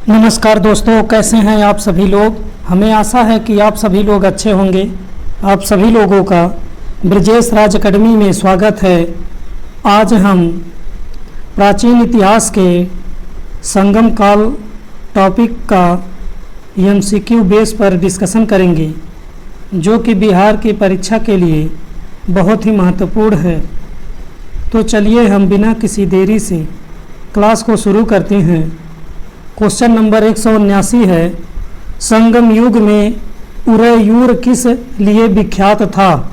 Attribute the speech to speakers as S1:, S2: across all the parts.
S1: नमस्कार दोस्तों, कैसे हैं आप सभी लोग। हमें आशा है कि आप सभी लोग अच्छे होंगे। आप सभी लोगों का ब्रजेश राज अकेडमी में स्वागत है। आज हम प्राचीन इतिहास के संगम काल टॉपिक का एमसीक्यू बेस पर डिस्कशन करेंगे, जो कि बिहार की परीक्षा के लिए बहुत ही महत्वपूर्ण है। तो चलिए हम बिना किसी देरी से क्लास को शुरू करते हैं। क्वेश्चन नंबर 179 है, संगम युग में उरैयूर किस लिए विख्यात था।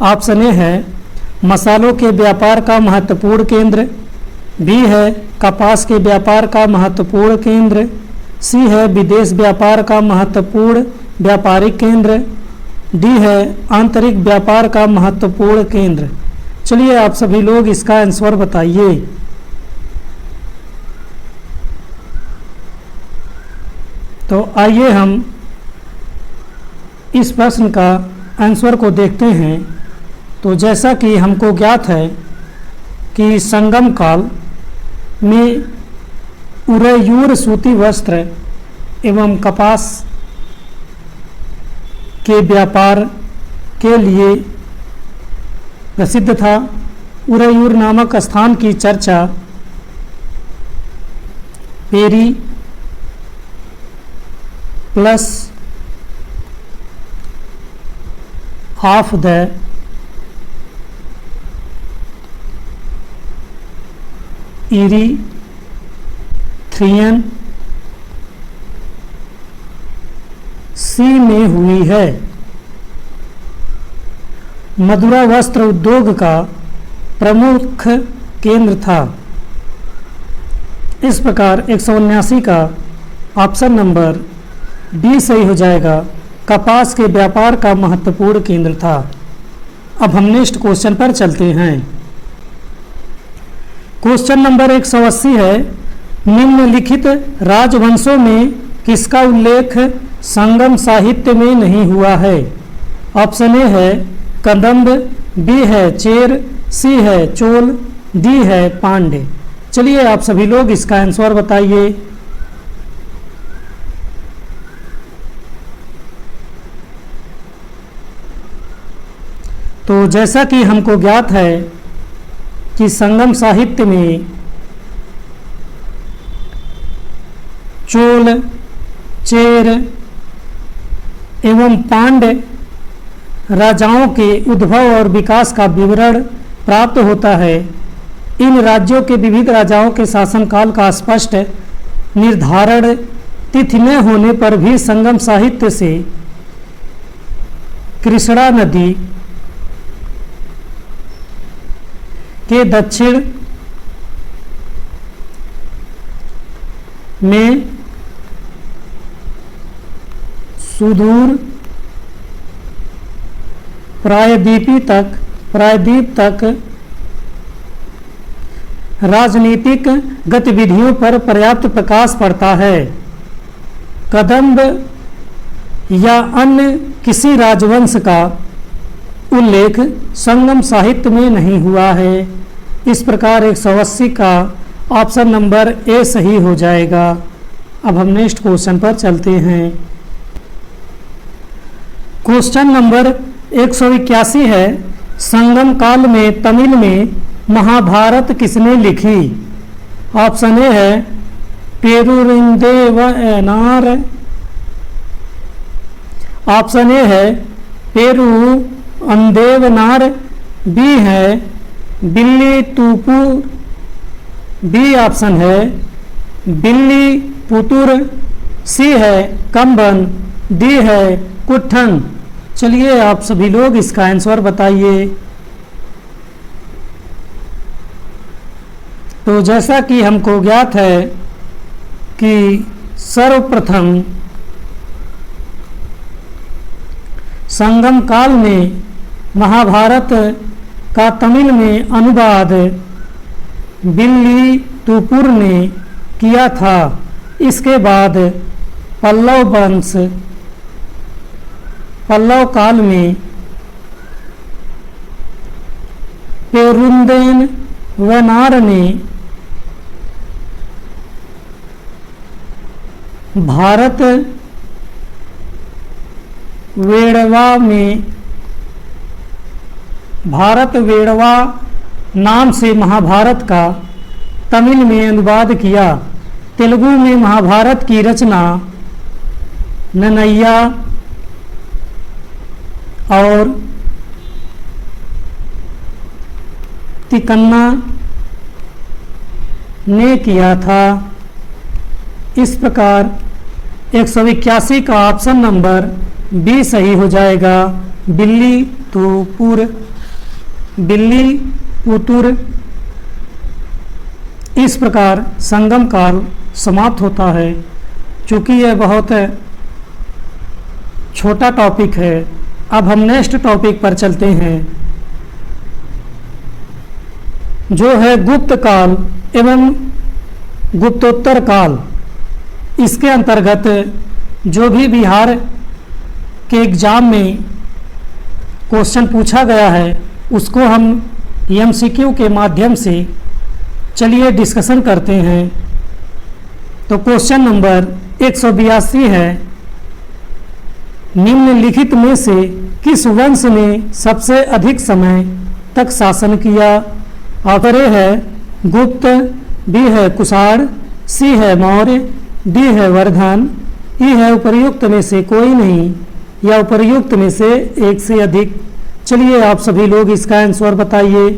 S1: ऑप्शन ए है मसालों के व्यापार का महत्वपूर्ण केंद्र, बी है कपास के व्यापार का महत्वपूर्ण केंद्र, सी है विदेश व्यापार का महत्वपूर्ण व्यापारिक केंद्र, डी है आंतरिक व्यापार का महत्वपूर्ण केंद्र। चलिए आप सभी लोग इसका आंसर बताइए। तो आइए हम इस प्रश्न का आंसर को देखते हैं। तो जैसा कि हमको ज्ञात है कि संगम काल में उरैयूर सूती वस्त्र एवं कपास के व्यापार के लिए प्रसिद्ध था। उरैयूर नामक स्थान की चर्चा Periplus of the Erythraean Sea में हुई है। मदुरा वस्त्र उद्योग का प्रमुख केंद्र था। इस प्रकार 179 का ऑप्शन नंबर डी सही हो जाएगा। कपास के व्यापार का महत्वपूर्ण केंद्र था। अब हम नेक्स्ट क्वेश्चन पर चलते हैं। क्वेश्चन नंबर 180 है, निम्नलिखित राजवंशों में किसका उल्लेख संगम साहित्य में नहीं हुआ है। ऑप्शन ए है कदंब, बी है चेर, सी है चोल, डी है पांड्य। चलिए आप सभी लोग इसका आंसर बताइए। तो जैसा कि हमको ज्ञात है कि संगम साहित्य में चोल, चेर एवं पांड्य राजाओं के उद्भव और विकास का विवरण प्राप्त होता है। इन राज्यों के विविध राजाओं के शासनकाल का स्पष्ट निर्धारण तिथि न होने पर भी संगम साहित्य से कृष्णा नदी के दक्षिण में सुदूर प्रायद्वीप तक राजनीतिक गतिविधियों पर पर्याप्त प्रकाश पड़ता है। कदंब या अन्य किसी राजवंश का उल्लेख संगम साहित्य में नहीं हुआ है। इस प्रकार 180 का ऑप्शन नंबर ए सही हो जाएगा। अब हम नेक्स्ट क्वेश्चन पर चलते हैं। क्वेश्चन नंबर 181 है, संगम काल में तमिल में महाभारत किसने लिखी। ऑप्शन ए है पेरुरिंदेवनार, ऑप्शन ए है पेरू अंदेवनार, बी है बिल्ली तुपुर, बी ऑप्शन है बिल्ली पुतुर, सी है कंबन, डी है कुट्ठन। चलिए आप सभी लोग इसका आंसर बताइए। तो जैसा कि हमको ज्ञात है कि सर्वप्रथम संगम काल में महाभारत का तमिल में अनुवाद बिल्ली तुपुर ने किया था। इसके बाद पल्लव काल में पेरुंदेन वनार ने भारत वेड़वा नाम से महाभारत का तमिल में अनुवाद किया। तेलुगु में महाभारत की रचना नन्नय्या और तिक्कन्ना ने किया था। इस प्रकार 181 का ऑप्शन नंबर बी सही हो जाएगा। बिल्ली पुतुर। इस प्रकार संगम काल समाप्त होता है। चूँकि यह बहुत छोटा टॉपिक है, अब हम नेक्स्ट टॉपिक पर चलते हैं, जो है गुप्त काल एवं गुप्तोत्तर काल। इसके अंतर्गत जो भी बिहार के एग्ज़ाम में क्वेश्चन पूछा गया है उसको हम एमसीक्यू के माध्यम से चलिए डिस्कशन करते हैं। तो क्वेश्चन नंबर 182 है, निम्नलिखित में से किस वंश ने सबसे अधिक समय तक शासन किया? ऑप्शन ए है गुप्त, बी है कुषाण, सी है मौर्य, डी है वर्धन, ई है उपर्युक्त में से कोई नहीं या उपर्युक्त में से एक से अधिक। चलिए आप सभी लोग इसका आंसर बताइए।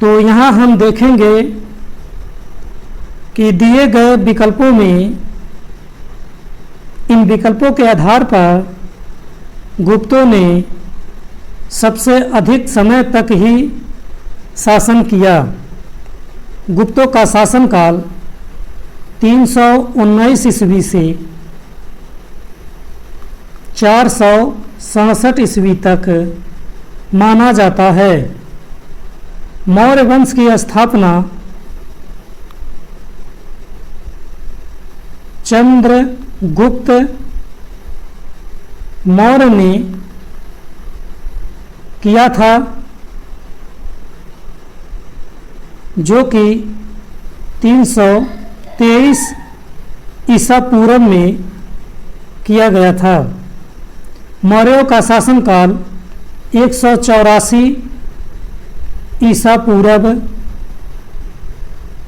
S1: तो यहाँ हम देखेंगे कि दिए गए विकल्पों में, इन विकल्पों के आधार पर गुप्तों ने सबसे अधिक समय तक ही शासन किया। गुप्तों का शासनकाल 319 ईस्वी से 467 ईस्वी तक माना जाता है। मौर्य वंश की स्थापना चंद्रगुप्त मौर्य ने किया था, जो कि 323 ईसा पूर्व में किया गया था। मौर्यों का शासनकाल 184 ईसा पूर्व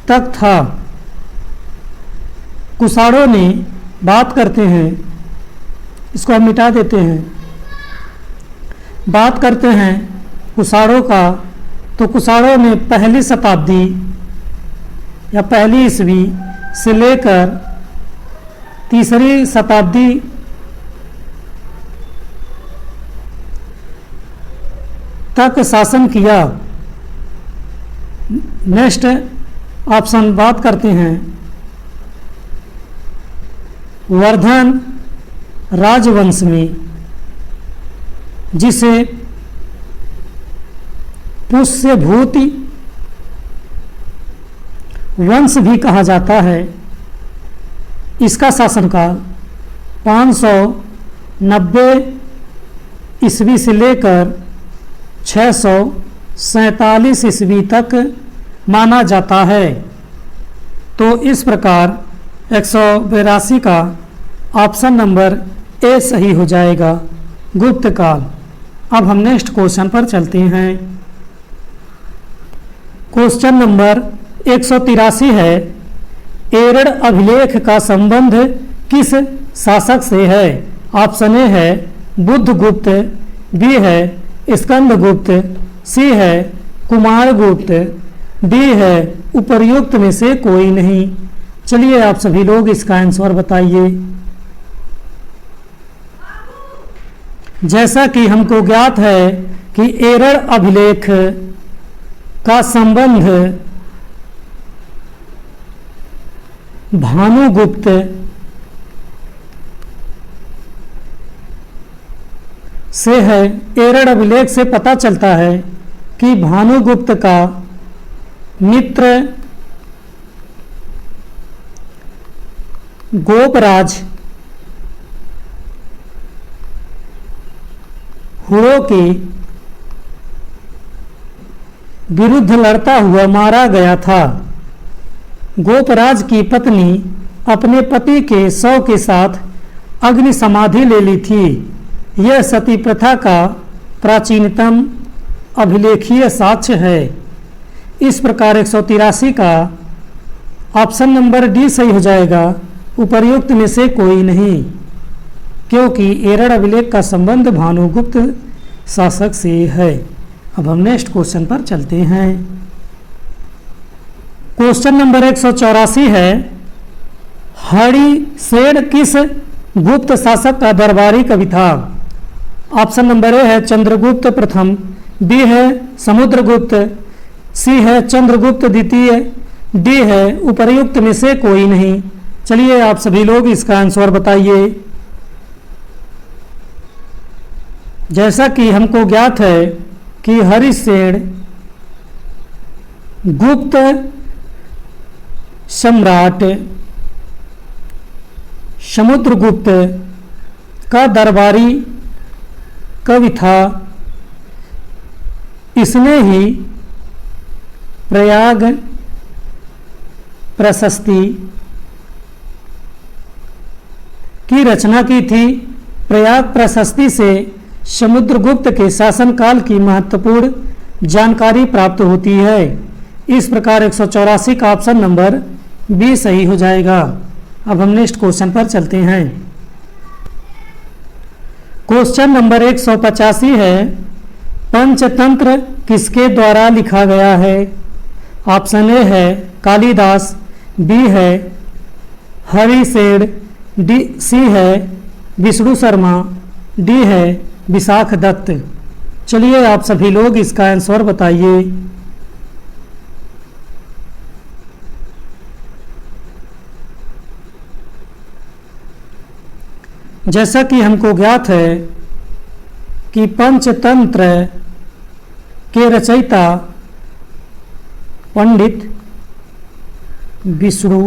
S1: तक था। कुषाणों ने, बात करते हैं, इसको हम मिटा देते हैं, बात करते हैं कुषाणों का, तो कुषाणों ने पहली शताब्दी या पहली ईस्वी से लेकर तीसरी शताब्दी तक शासन किया। नेक्स्ट ऑप्शन बात करते हैं वर्धन राजवंश में, जिसे पुष्यभूति वंश भी कहा जाता है। इसका शासनकाल 590 ईस्वी से लेकर 647 ईस्वी तक माना जाता है। तो इस प्रकार 182 का ऑप्शन नंबर ए सही हो जाएगा, गुप्त काल। अब हम नेक्स्ट क्वेश्चन पर चलते हैं। क्वेश्चन नंबर 183 है, एरड़ अभिलेख का संबंध किस शासक से है? ऑप्शन ए है बुद्धगुप्त, बी है स्कंदगुप्त, सी है कुमारगुप्त, डी है उपर्युक्त में से कोई नहीं। चलिए आप सभी लोग इसका आंसर बताइए। जैसा कि हमको ज्ञात है कि एरड़ अभिलेख का संबंध भानुगुप्त से है। एरड़ अभिलेख से पता चलता है कि भानुगुप्त का मित्र गोपराज हुड़ो की विरुद्ध लड़ता हुआ मारा गया था। गोपराज की पत्नी अपने पति के शव के साथ अग्नि समाधि ले ली थी। यह सती प्रथा का प्राचीनतम अभिलेखीय साक्ष्य है। इस प्रकार 183 का ऑप्शन नंबर डी सही हो जाएगा, उपर्युक्त में से कोई नहीं, क्योंकि एरड़ अभिलेख का संबंध भानुगुप्त शासक से है। अब हम नेक्स्ट क्वेश्चन पर चलते हैं। क्वेश्चन नंबर 184 है, हरिसेन किस गुप्त शासक का दरबारी कवि था? ऑप्शन नंबर ए है चंद्रगुप्त प्रथम, बी है समुद्रगुप्त, सी है चंद्रगुप्त द्वितीय, डी है उपर्युक्त में से कोई नहीं। चलिए आप सभी लोग इसका आंसर बताइए। जैसा कि हमको ज्ञात है कि हरिसेन गुप्त सम्राट समुद्रगुप्त का दरबारी कवि था। इसने ही प्रयाग प्रशस्ति की रचना की थी। प्रयाग प्रशस्ति से समुद्रगुप्त के शासनकाल की महत्वपूर्ण जानकारी प्राप्त होती है। इस प्रकार 184 का ऑप्शन नंबर बी सही हो जाएगा। अब हम नेक्स्ट क्वेश्चन पर चलते हैं। क्वेश्चन नंबर 185 है, पंचतंत्र किसके द्वारा लिखा गया है? ऑप्शन ए है कालिदास, बी है हरिसेन, डी सी है विष्णु शर्मा, डी है विशाख दत्त। चलिए आप सभी लोग इसका आंसर बताइए। जैसा कि हमको ज्ञात है कि पंचतंत्र के रचयिता पंडित विष्णु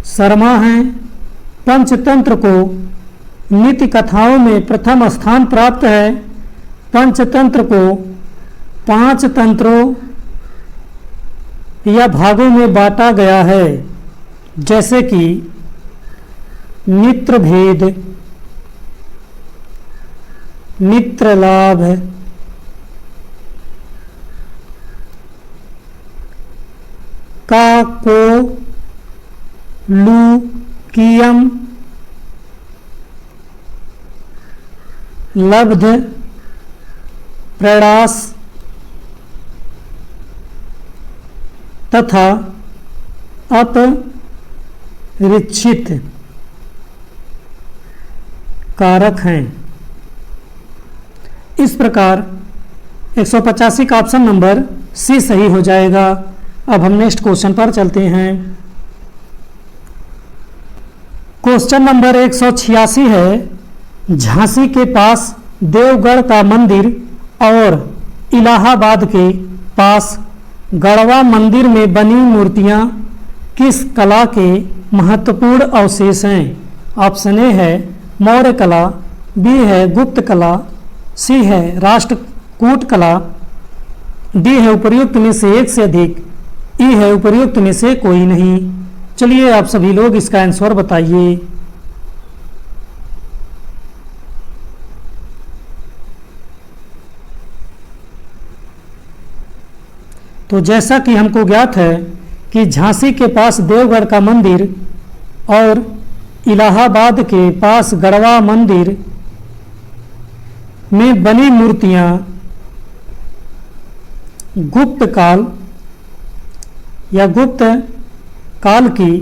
S1: शर्मा हैं। पंचतंत्र को नीति कथाओं में प्रथम स्थान प्राप्त है। पंचतंत्र को 5 तंत्रों या भागों में बांटा गया है, जैसे कि मित्र भेद, मित्र लाभ, काको लुकियम, लब्ध, प्रयास तथा अपरिचित कारक हैं। इस प्रकार 185 का ऑप्शन नंबर सी सही हो जाएगा। अब हम नेक्स्ट क्वेश्चन पर चलते हैं। क्वेश्चन नंबर 186 है, झांसी के पास देवगढ़ का मंदिर और इलाहाबाद के पास गढ़वा मंदिर में बनी मूर्तियां किस कला के महत्वपूर्ण अवशेष हैं? ऑप्शन ए है मौर्य कला, बी है गुप्त कला, सी है राष्ट्रकूट कला, डी है उपर्युक्त में से एक से अधिक, ई है उपर्युक्त में से कोई नहीं। चलिए आप सभी लोग इसका आंसर बताइए। तो जैसा कि हमको ज्ञात है कि झांसी के पास देवगढ़ का मंदिर और इलाहाबाद के पास गढ़वा मंदिर में बनी मूर्तियां गुप्त काल या गुप्त काल की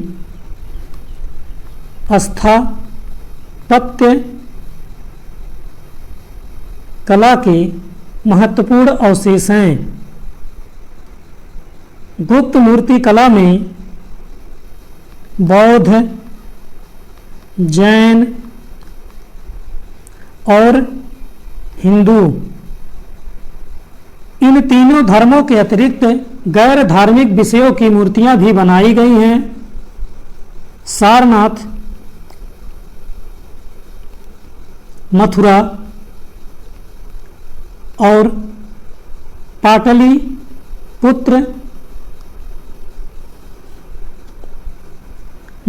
S1: स्थापत्य कला के महत्वपूर्ण अवशेष हैं। गुप्त मूर्ति कला में बौद्ध, जैन और हिंदू इन तीनों धर्मों के अतिरिक्त गैर धार्मिक विषयों की मूर्तियां भी बनाई गई हैं। सारनाथ, मथुरा और पाटली पुत्र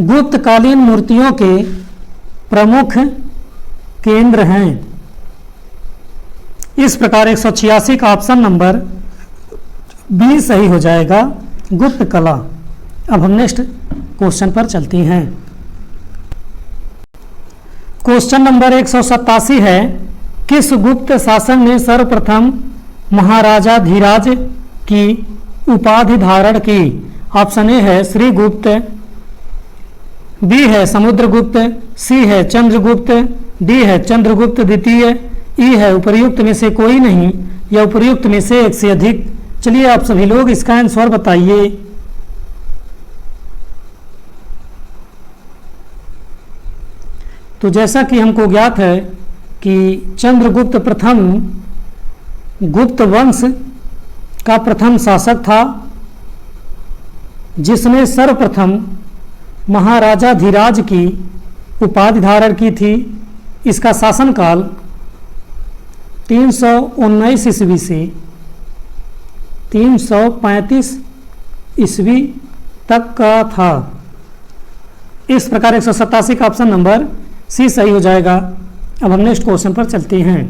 S1: गुप्तकालीन मूर्तियों के प्रमुख केंद्र हैं। इस प्रकार 186 का ऑप्शन नंबर बी सही हो जाएगा, गुप्त कला। अब हम नेक्स्ट क्वेश्चन पर चलते हैं। क्वेश्चन नंबर 187 है, किस गुप्त शासक ने सर्वप्रथम महाराजा धीराज की उपाधि धारण की? ऑप्शन ए है श्रीगुप्त, बी है समुद्रगुप्त, सी है चंद्रगुप्त, डी है चंद्रगुप्त द्वितीय, ई है उपर्युक्त में से कोई नहीं या उपर्युक्त में से एक से अधिक। चलिए आप सभी लोग इसका आंसर बताइए। तो जैसा कि हमको ज्ञात है कि चंद्रगुप्त प्रथम गुप्त वंश का प्रथम शासक था, जिसने सर्वप्रथम महाराजा धीराज की उपाधि धारण की थी। इसका शासनकाल 319 ईस्वी से 335 ईस्वी तक का था। इस प्रकार 187 का ऑप्शन नंबर सी सही हो जाएगा। अब हम नेक्स्ट क्वेश्चन पर चलते हैं।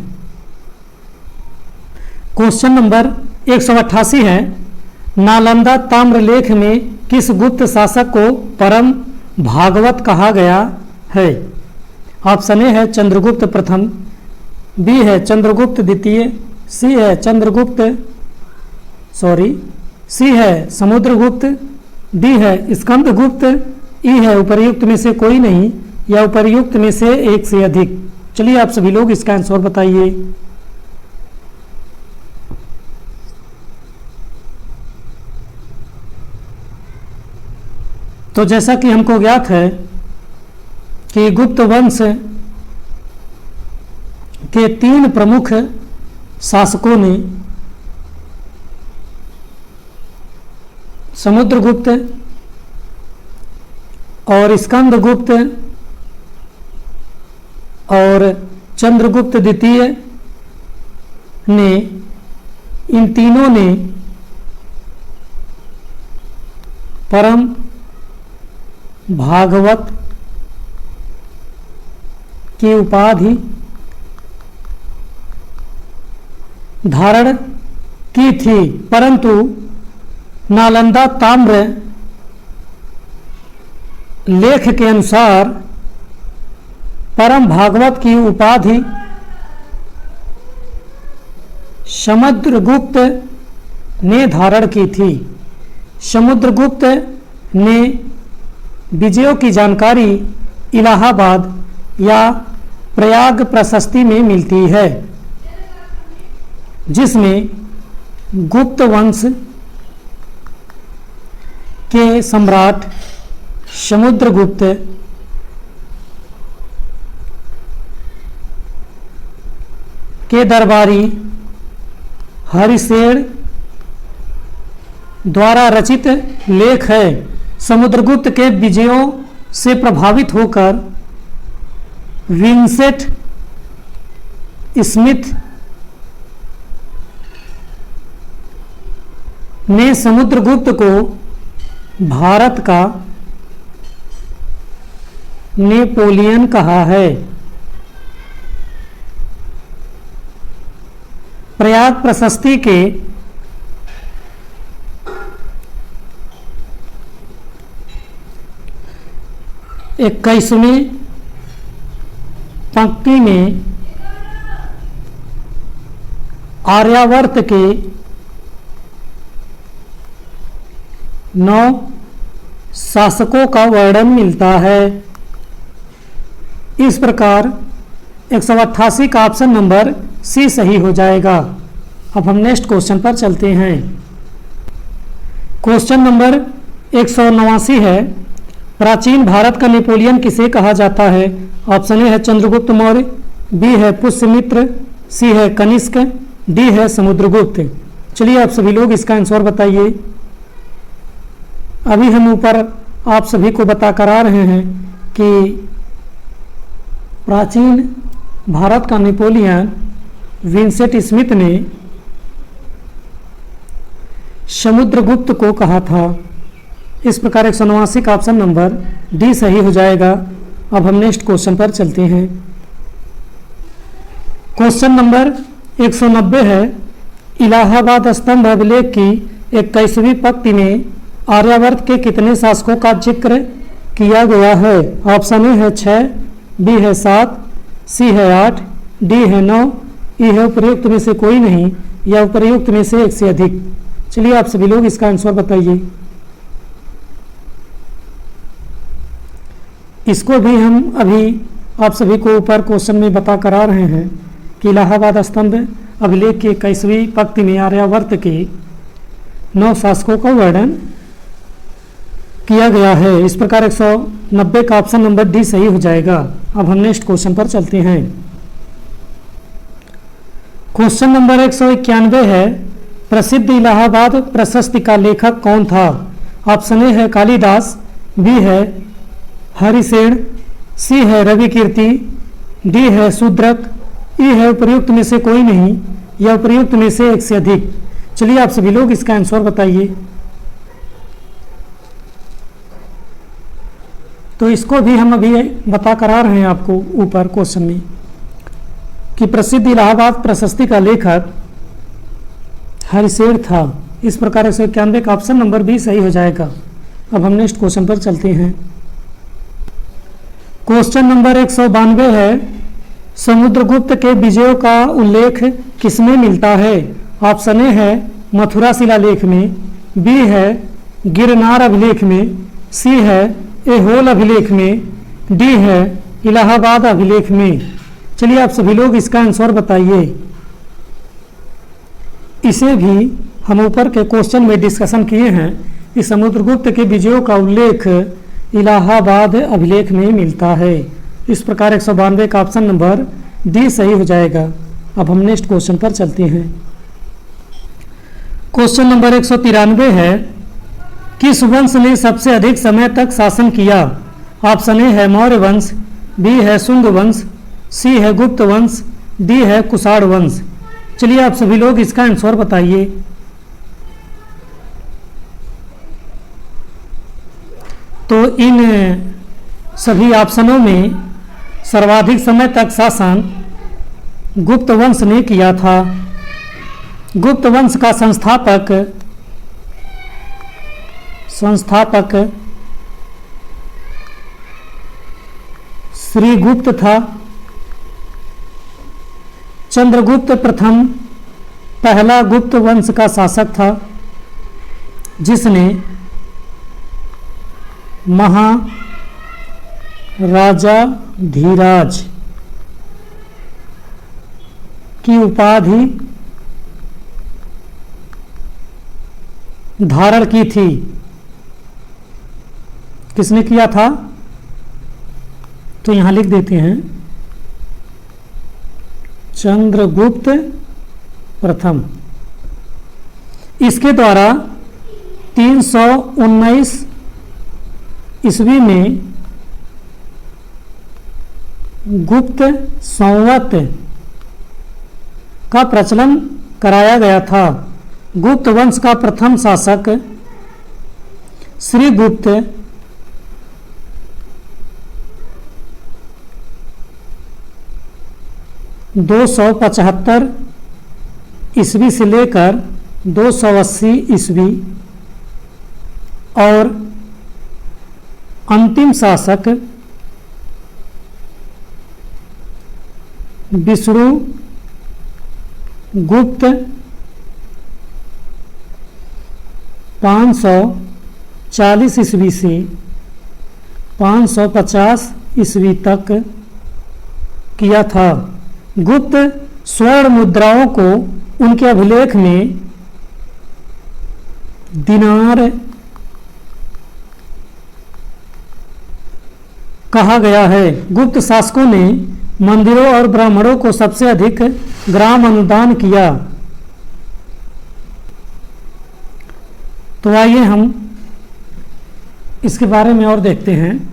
S1: क्वेश्चन नंबर 188 है, नालंदा ताम्रलेख में किस गुप्त शासक को परम भागवत कहा गया है? ऑप्शन ए है चंद्रगुप्त प्रथम, बी है चंद्रगुप्त द्वितीय, सी है समुद्रगुप्त, डी है स्कंदगुप्त, ई है उपर्युक्त में से कोई नहीं या उपर्युक्त में से एक से अधिक। चलिए आप सभी लोग इसका आंसर बताइए। तो जैसा कि हमको ज्ञात है कि गुप्त वंश के 3 प्रमुख शासकों ने समुद्रगुप्त और स्कंदगुप्त और चंद्रगुप्त द्वितीय ने, इन तीनों ने परम भागवत की उपाधि धारण की थी, परंतु नालंदा ताम्र लेख के अनुसार परम भागवत की उपाधि समुद्रगुप्त ने धारण की थी। समुद्रगुप्त ने विजयों की जानकारी इलाहाबाद या प्रयाग प्रशस्ति में मिलती है, जिसमें गुप्त वंश के सम्राट समुद्रगुप्त के दरबारी हरिसेन द्वारा रचित लेख है। समुद्रगुप्त के विजयों से प्रभावित होकर विंसेंट स्मिथ ने समुद्रगुप्त को भारत का नेपोलियन कहा है। प्रयाग प्रशस्ति के 21वीं पंक्ति में आर्यावर्त के 9 शासकों का वर्णन मिलता है। इस प्रकार 188 का ऑप्शन नंबर सी सही हो जाएगा। अब हम नेक्स्ट क्वेश्चन पर चलते हैं। क्वेश्चन नंबर 189 है, प्राचीन भारत का नेपोलियन किसे कहा जाता है? ऑप्शन ए है चंद्रगुप्त मौर्य, बी है पुष्यमित्र, सी है कनिष्क, डी है समुद्रगुप्त। चलिए आप सभी लोग इसका आंसर बताइए। अभी हम ऊपर आप सभी को बता कर आ रहे हैं कि प्राचीन भारत का नेपोलियन विंसेंट स्मिथ ने समुद्रगुप्त को कहा था। इस प्रकार 189 का ऑप्शन नंबर डी सही हो जाएगा। अब हम नेक्स्ट क्वेश्चन पर चलते हैं। क्वेश्चन नंबर 190 है, इलाहाबाद स्तंभ अभिलेख की 21वीं पंक्ति में आर्यावर्त के कितने शासकों का जिक्र किया गया है? ऑप्शन ए है 6, बी है 7, सी है 8, डी है 9, ई है उपर्युक्त में से कोई नहीं या उपर्युक्त में से एक से अधिक। चलिए आप सभी लोग इसका आंसर बताइए। इसको भी हम अभी आप सभी को ऊपर क्वेश्चन में बता करा रहे हैं कि इलाहाबाद स्तंभ अभिलेख के 21वीं पंक्ति में आर्यावर्त के 9 शासकों का वर्णन किया गया है। इस प्रकार 190 का ऑप्शन नंबर डी सही हो जाएगा। अब हम नेक्स्ट क्वेश्चन पर चलते हैं। क्वेश्चन नंबर 191 है, प्रसिद्ध इलाहाबाद प्रशस्ति का लेखक कौन था? ऑप्शन ए है कालिदास, बी है हरिसेन, सी है रवि कीर्ति, डी है शूद्रक, ई है उपर्युक्त में से कोई नहीं या उपर्युक्त में से एक से अधिक। चलिए आप सभी लोग इसका आंसर बताइए। तो इसको भी हम अभी बता करा रहे हैं आपको ऊपर क्वेश्चन में कि प्रसिद्ध इलाहाबाद प्रशस्ति का लेखक हरिसेन था। इस प्रकार 191 का ऑप्शन नंबर बी सही हो जाएगा। अब हम नेक्स्ट क्वेश्चन पर चलते हैं। क्वेश्चन नंबर 192 है, समुद्रगुप्त के विजयों का उल्लेख किसमें मिलता है? ऑप्शन ए है मथुरा शिलालेख में, बी है गिरनार अभिलेख में, सी है ऐहोल अभिलेख में, डी है इलाहाबाद अभिलेख में। चलिए आप सभी लोग इसका आंसर बताइए। इसे भी हम ऊपर के क्वेश्चन में डिस्कशन किए हैं कि समुद्रगुप्त के विजयों का उल्लेख इलाहाबाद अभिलेख में मिलता है। इस प्रकार 192 का ऑप्शन नंबर डी सही हो जाएगा। अब हम नेक्स्ट क्वेश्चन पर चलते हैं। क्वेश्चन नंबर 193 है, किस वंश ने सबसे अधिक समय तक शासन किया? ऑप्शन ए है मौर्य वंश, बी है शुंग वंश, सी है गुप्त वंश, डी है कुषाण वंश। चलिए आप सभी लोग इसका आंसर बताइए। तो इन सभी ऑप्शनों में सर्वाधिक समय तक शासन गुप्त वंश ने किया था। गुप्त वंश का संस्थापक श्रीगुप्त था। चंद्रगुप्त प्रथम पहला गुप्त वंश का शासक था जिसने महाराजा धीराज की उपाधि धारण की थी। किसने किया था? तो यहां लिख देते हैं चंद्रगुप्त प्रथम। इसके द्वारा 319 ईस्वी में गुप्त संवत का प्रचलन कराया गया था। गुप्त वंश का प्रथम शासक श्रीगुप्त 275 ईस्वी से लेकर 280 ईस्वी और अंतिम शासक विष्णु गुप्त 540 ईस्वी से 550 ईस्वी तक किया था। गुप्त स्वर्ण मुद्राओं को उनके अभिलेख में दिनार कहा गया है। गुप्त शासकों ने मंदिरों और ब्राह्मणों को सबसे अधिक ग्राम अनुदान किया। तो आइए हम इसके बारे में और देखते हैं।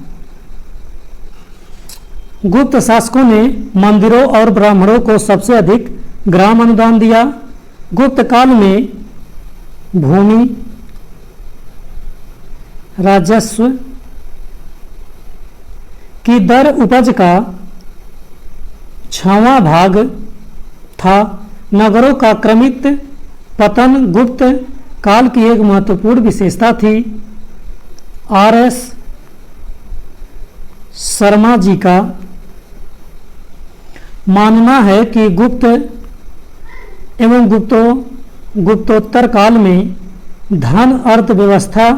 S1: गुप्त शासकों ने मंदिरों और ब्राह्मणों को सबसे अधिक ग्राम अनुदान दिया। गुप्त काल में भूमि राजस्व की दर उपज का 6वां भाग था। नगरों का क्रमिक पतन गुप्त काल की एक महत्वपूर्ण विशेषता थी। आर.एस. शर्मा जी का मानना है कि गुप्त एवं गुप्तोत्तर काल में धन अर्थव्यवस्था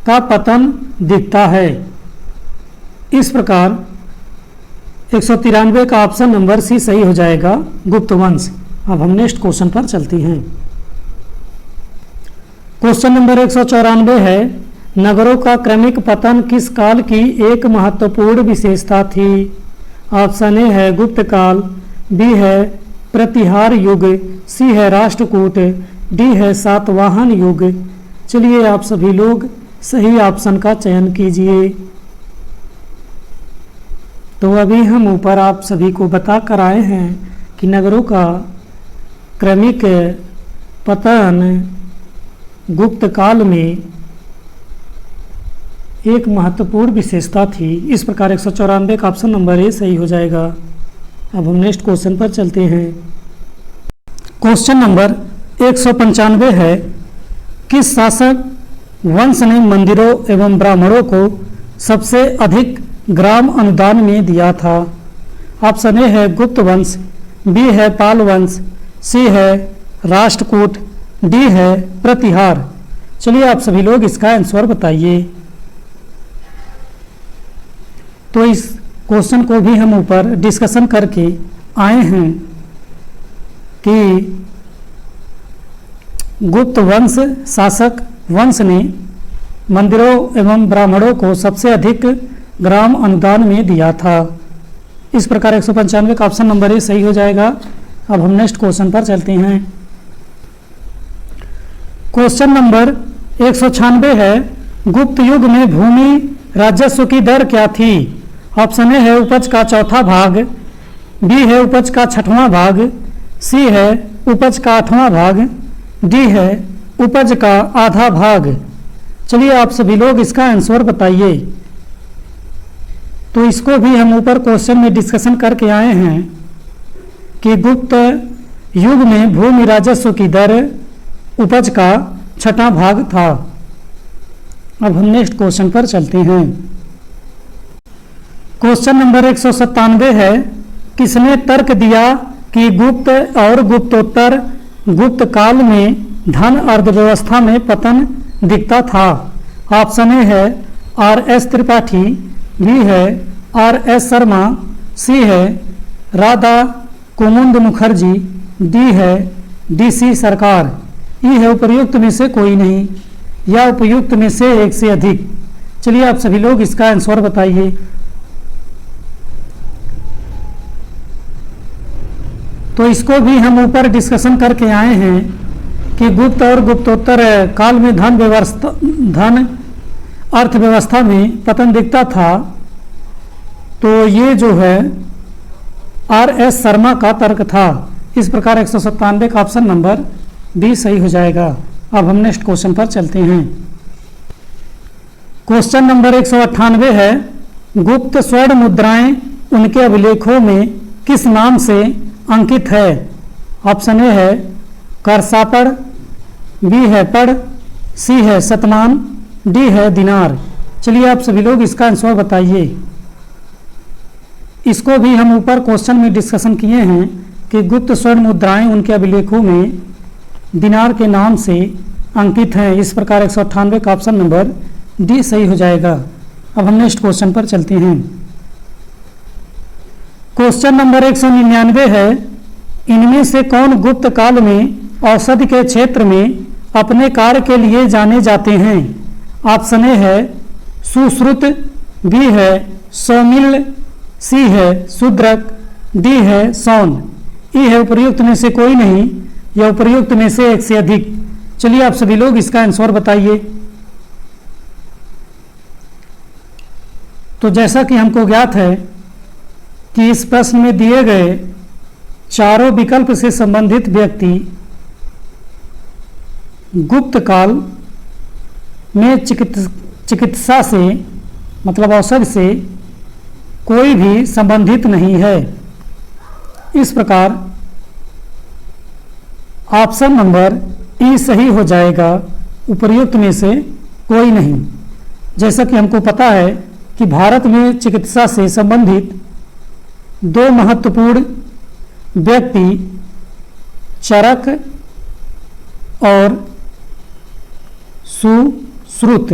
S1: का पतन दिखता है। इस प्रकार 193 का ऑप्शन नंबर सी सही हो जाएगा, गुप्त वंश। अब हम नेक्स्ट क्वेश्चन पर चलती हैं। क्वेश्चन नंबर 194 है, नगरों का क्रमिक पतन किस काल की एक महत्वपूर्ण विशेषता थी? ऑप्शन ए है गुप्त काल, बी है प्रतिहार युग, सी है राष्ट्रकूट, डी है सातवाहन युग। चलिए आप सभी लोग सही ऑप्शन का चयन कीजिए। तो अभी हम ऊपर आप सभी को बता कर आए हैं कि नगरों का क्रमिक पतन गुप्त काल में एक महत्वपूर्ण विशेषता थी। इस प्रकार 194 का ऑप्शन नंबर ए सही हो जाएगा। अब हम नेक्स्ट क्वेश्चन पर चलते हैं। क्वेश्चन नंबर 195 है, किस शासक वंश ने मंदिरों एवं ब्राह्मणों को सबसे अधिक ग्राम अनुदान में दिया था? ऑप्शन ए है गुप्त वंश, बी है पाल वंश, सी है राष्ट्रकूट, डी है प्रतिहार। चलिए आप सभी लोग इसका आंसर बताइए। तो इस क्वेश्चन को भी हम ऊपर डिस्कशन करके आए हैं कि गुप्त वंश शासक वंश ने मंदिरों एवं ब्राह्मणों को सबसे अधिक ग्राम अनुदान में दिया था। इस प्रकार 195 का ऑप्शन नंबर ए सही हो जाएगा। अब हम नेक्स्ट क्वेश्चन पर चलते हैं। क्वेश्चन नंबर 196 है, गुप्त युग में भूमि राजस्व की दर क्या थी? ऑप्शन ए है उपज का चौथा भाग, बी है उपज का 6वां भाग, सी है उपज का 8वां भाग, डी है उपज का आधा भाग। चलिए आप सभी लोग इसका आंसर बताइए। तो इसको भी हम ऊपर क्वेश्चन में डिस्कशन करके आए हैं कि गुप्त युग में भूमि राजस्व की दर उपज का 6वां भाग था। अब हम नेक्स्ट क्वेश्चन पर चलते हैं। क्वेश्चन नंबर 197 है, किसने तर्क दिया कि गुप्त और गुप्तोत्तर गुप्त काल में धन अर्थव्यवस्था में पतन दिखता था? ऑप्शन ए है आर.एस. त्रिपाठी, बी है आर.एस. शर्मा, सी है राधा कुमुद मुखर्जी, डी है डी.सी. सरकार। ई है उपर्युक्त में से कोई नहीं या उपयुक्त में से एक से अधिक। चलिए आप सभी लोग इसका आंसर बताइए। तो इसको भी हम ऊपर डिस्कशन करके आए हैं कि गुप्त और गुप्तोत्तर काल में धन अर्थव्यवस्था में पतन दिखता था। तो ये जो है आर.एस. शर्मा का तर्क था। इस प्रकार 197 का ऑप्शन नंबर बी सही हो जाएगा। अब हम नेक्स्ट क्वेश्चन पर चलते हैं। क्वेश्चन नंबर 198 है, गुप्त स्वर्ण मुद्राएं उनके अभिलेखों में किस नाम से अंकित है? ऑप्शन ए है करसापड़, बी है पड़, सी है शतमान, डी है दिनार। चलिए आप सभी लोग इसका आंसर बताइए। इसको भी हम ऊपर क्वेश्चन में डिस्कशन किए हैं कि गुप्त स्वर्ण मुद्राएं उनके अभिलेखों में दिनार के नाम से अंकित हैं। इस प्रकार 198 का ऑप्शन नंबर डी सही हो जाएगा। अब हम नेक्स्ट क्वेश्चन पर चलते हैं। क्वेश्चन नंबर 199 है, इनमें से कौन गुप्त काल में औषधि के क्षेत्र में अपने कार्य के लिए जाने जाते हैं? ऑप्शन ए है सुश्रुत, बी है सौमिल, सी है शूद्रक, डी है सौन। ई है उपर्युक्त में से कोई नहीं या उपर्युक्त में से एक से अधिक। चलिए आप सभी लोग इसका आंसर बताइए। तो जैसा कि हमको ज्ञात है कि इस प्रश्न में दिए गए चारों विकल्प से संबंधित व्यक्ति गुप्त काल में चिकित्सा से मतलब औषध से कोई भी संबंधित नहीं है। इस प्रकार ऑप्शन नंबर ई सही हो जाएगा, उपर्युक्त में से कोई नहीं। जैसा कि हमको पता है कि भारत में चिकित्सा से संबंधित दो महत्वपूर्ण व्यक्ति चरक और सुश्रुत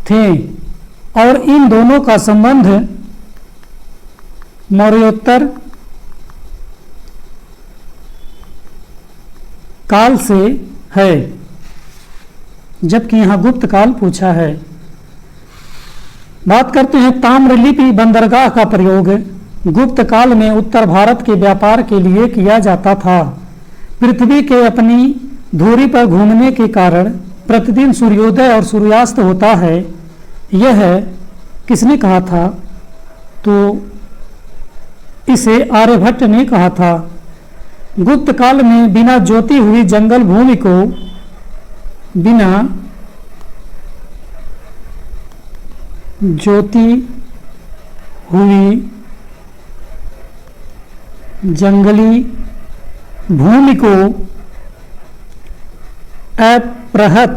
S1: थे और इन दोनों का संबंध मौर्योत्तर काल से है, जबकि यहाँ गुप्त काल पूछा है। बात करते हैं ताम्रलिपि बंदरगाह का प्रयोग गुप्त काल में उत्तर भारत के व्यापार के लिए किया जाता था। पृथ्वी के अपनी धुरी पर घूमने के कारण प्रतिदिन सूर्योदय और सूर्यास्त होता है। यह किसने कहा था? तो इसे आर्यभट्ट ने कहा था। गुप्त काल में बिना जोती हुई जंगल भूमि को बिना जोती हुई जंगली भूमि को अपृहत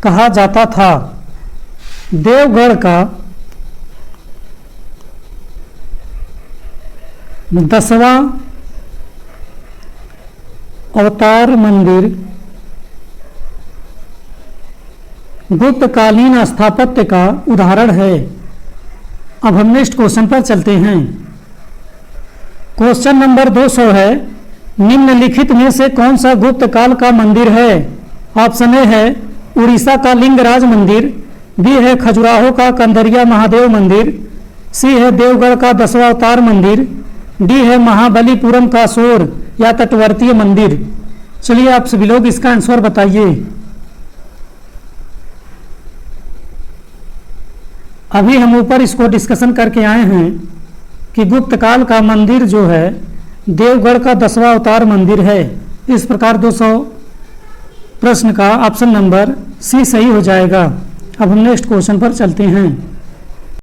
S1: कहा जाता था। देवगढ़ का 10वां अवतार मंदिर गुप्तकालीन स्थापत्य का उदाहरण है। अब हम नेक्स्ट क्वेश्चन पर चलते हैं। क्वेश्चन नंबर 200 है, निम्नलिखित में से कौन सा गुप्त काल का मंदिर है? ऑप्शन ए है उड़ीसा का लिंगराज मंदिर, बी है खजुराहो का कंदरिया महादेव मंदिर, सी है देवगढ़ का 10वां अवतार मंदिर, डी है महाबलीपुरम का शोर या तटवर्तीय मंदिर। चलिए आप सभी लोग इसका आंसर बताइए। अभी हम ऊपर इसको डिस्कशन करके आए हैं कि गुप्त काल का मंदिर जो है देवगढ़ का 10वां अवतार मंदिर है। इस प्रकार 200 प्रश्न का ऑप्शन नंबर सी सही हो जाएगा। अब हम नेक्स्ट क्वेश्चन पर चलते हैं।